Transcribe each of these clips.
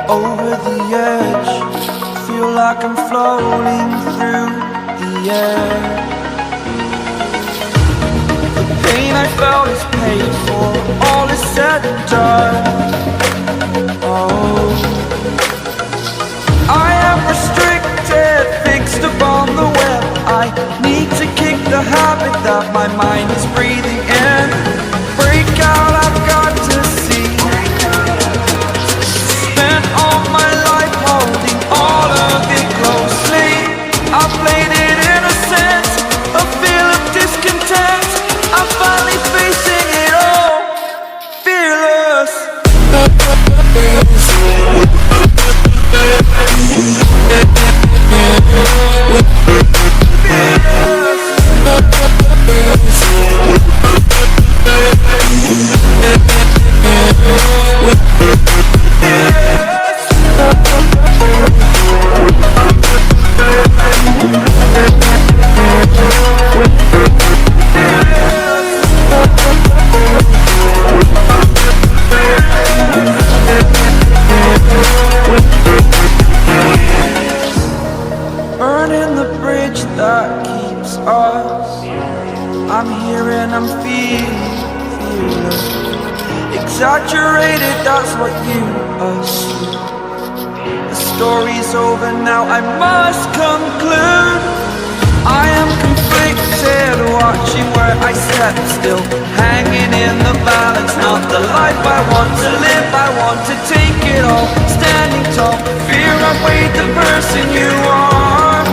over the edge. Feel like I'm floating through the air. The pain I felt is paid for, all is said and done. Oh, I am restricted, fixed upon the web. I need to kick the habit that my mind is breathing in. Break out, I've got to see. Spent all my life holding all of it closely. I played it innocent, a feel of discontent. I'm finally facing it all, fearless. Burning the bridge that keeps us. I'm here and I'm feeling exaggerated, that's what you assume. The story's over now, I must conclude. I am conflicted, watching where I step still, hanging in the balance. Not the life I want to live, I want to take it all. Standing tall, fear I've weighed the person you are.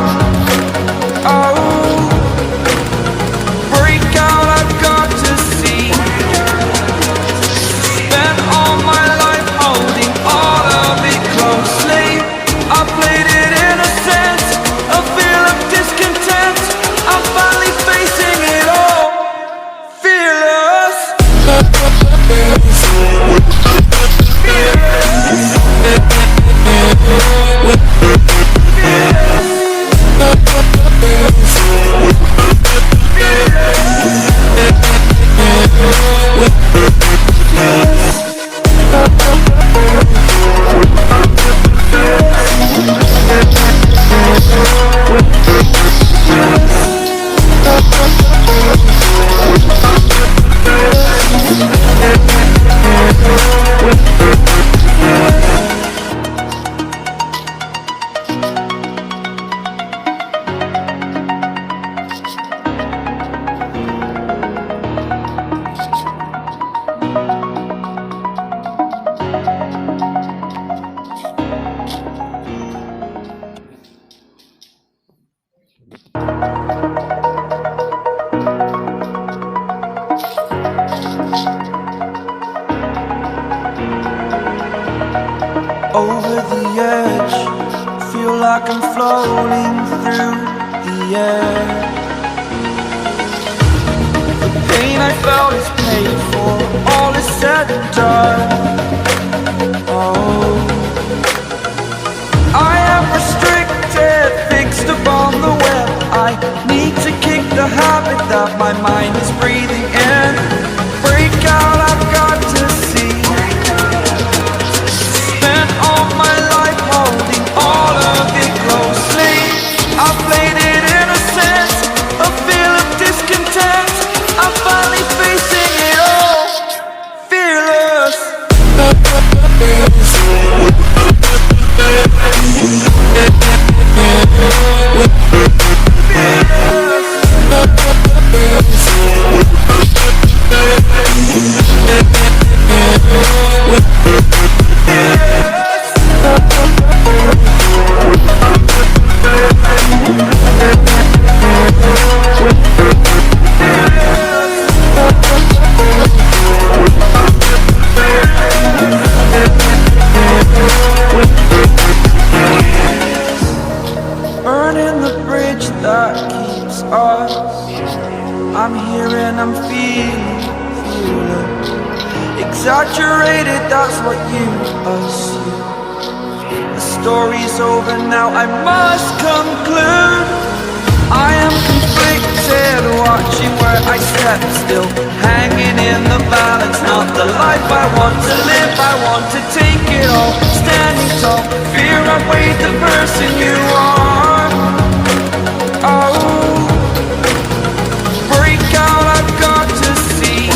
Oh, break out, I've got to see. Spent all my life holding all of it closely. I played it innocent, a feel of discontent. I'm finally facing it all, fearless. Over the edge, feel like I'm floating through the air. The pain I felt is paid for, all is said and done. Oh, I am restricted, fixed upon the web. I need to kick the habit that my mind is breathing in. Break out, I've got to see. Spent all my life holding all of it closely. I played it innocent, a feel of discontent. I'm finally facing it all, fearless. Burning the bridge that keeps us. I'm here and I'm feeling exaggerated, that's what you assume. The story's over now, I must conclude. I am conflicted, watching where I step still, hanging in the balance. Not the life I want to live, I want to take it all. Standing tall. Fear outweighed the person you are. Oh, break out, I've got to see.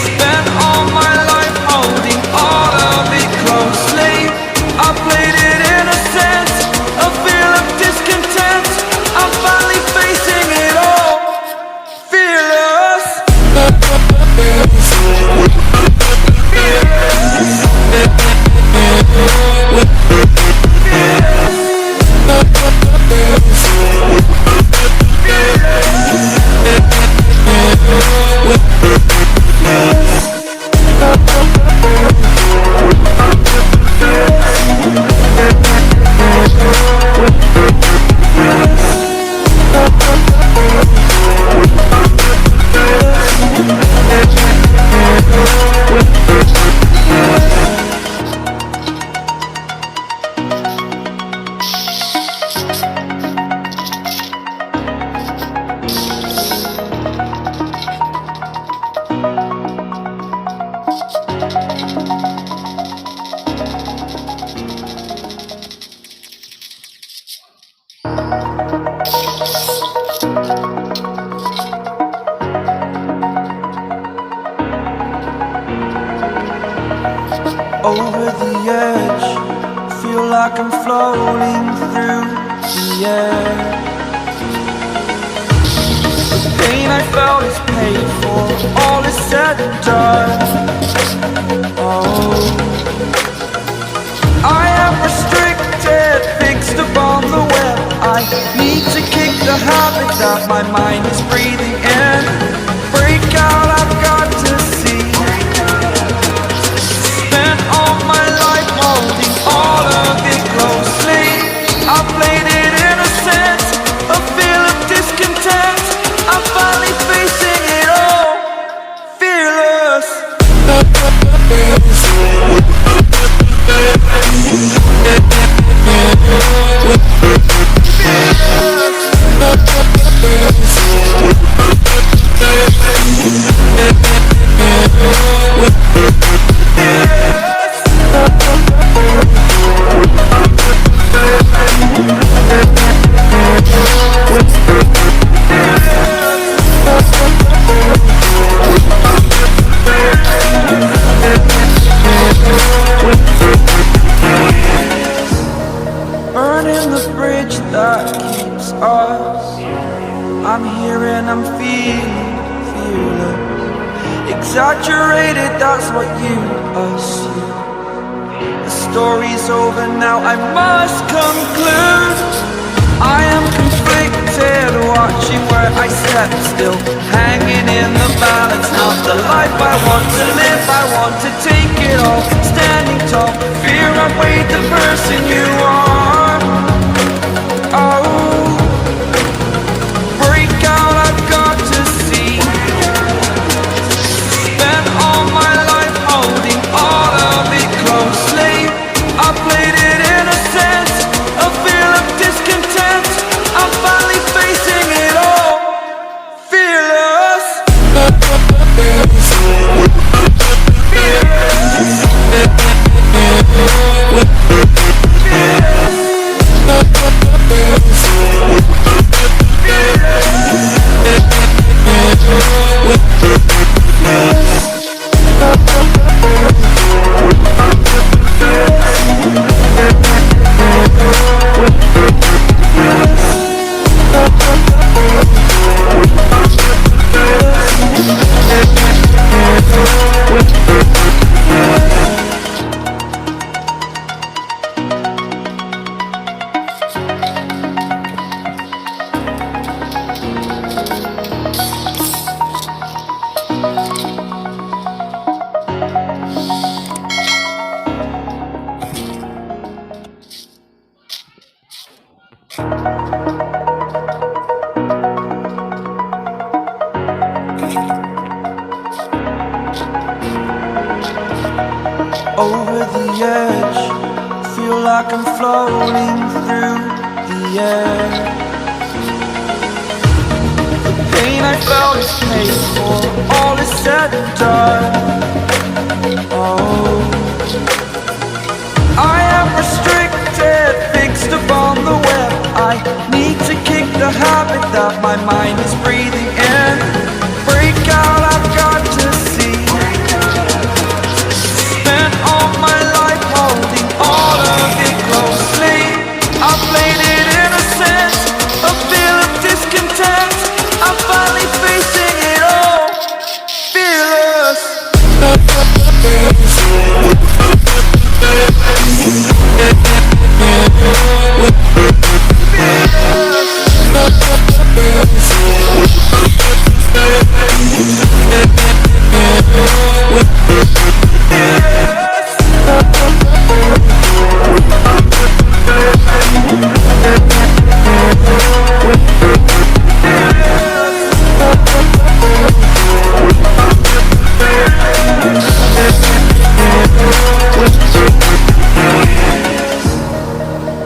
Spent all my life holding all of it closely. I played it innocent, a feel of discontent. I'm finally facing it all, fearless. Over the edge, feel like I'm floating through the air. The pain I felt is paid for, all is said and done. Oh, I am restricted, fixed upon the web. I need to kick the habit that my mind is breathing in. Break out, I've got to see. Holding all of it closely, I played it innocent, a feel of discontent. I'm finally facing it all, fearless. Burning the bridge that keeps us. I'm here and I'm feeling fearless. Exaggerated, that's what you assume. The story's over now, I must conclude. I am conflicted, watching where I step still, hanging in the balance. Not the life I want to live, I want to take it all. Standing tall, fear outweighed the person you are. Oh, break out, I've got to see. Spent all my life holding all of it closely. I played it innocent, a feel of discontent. I'm finally facing it all, fearless. Over the edge, feel like I'm floating through the air. The pain I felt is paid for, all is said and done. Oh,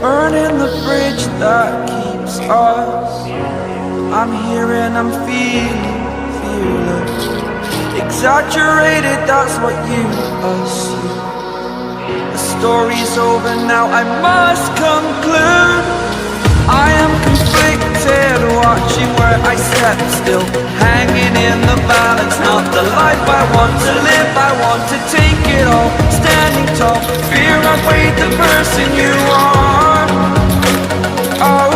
Burning the bridge that keeps us. I'm here and I'm feeling fearless. Exaggerated, that's what you assume. The story's over now, I must conclude. I am conflicted, watching where I step still, hanging in the balance. Not the life I want to live, I want to take it all. Standing tall, fear I've weighed the person you are. Oh,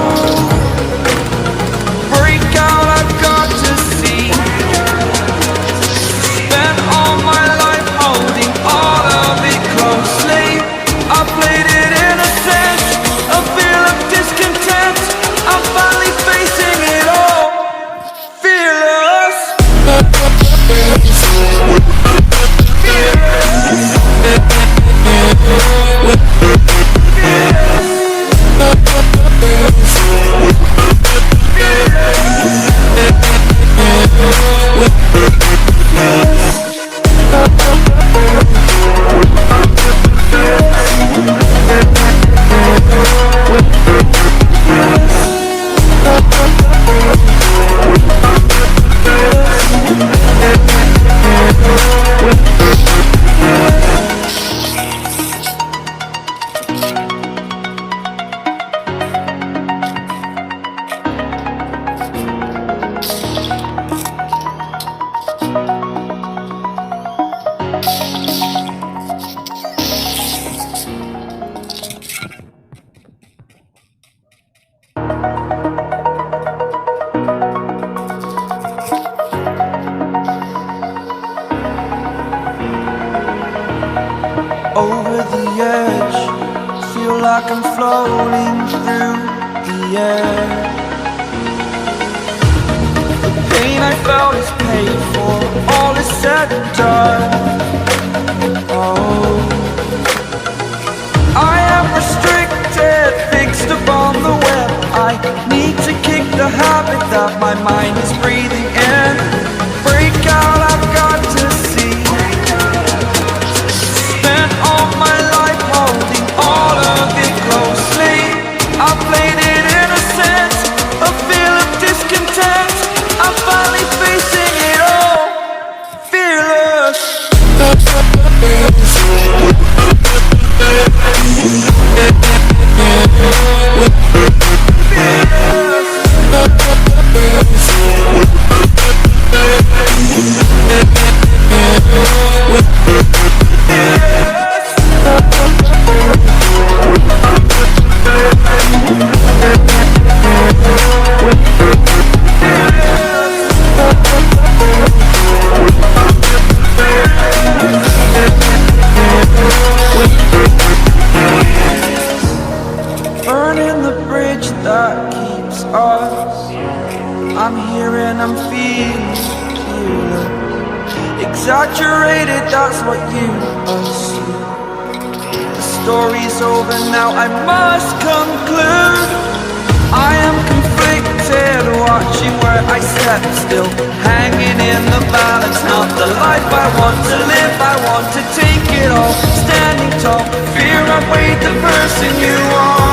break out, I've got to see. Spent all my life holding all of it closely. I played it innocent, a feel of discontent. I'm finally facing it all, fearless. Over the edge, feel like I'm floating through the air. The pain I felt is paid for, all is said and done. Oh, I am restricted, fixed upon the web. I need to kick the habit that my mind is breathing in. Break out, I've got to see. Spent all my life holding all of it closely. I played it innocent, a feel of discontent. I'm finally facing it all, fearless. Burning the bridge that keeps us. I'm here and I'm feeling fearless. Exaggerated, that's what you assume. The story's over now, I must conclude. I am conflicted, watching where I step still, hanging in the balance. Not the life I want to live, I want to take it all. Standing tall, fear I've weighed the person you are.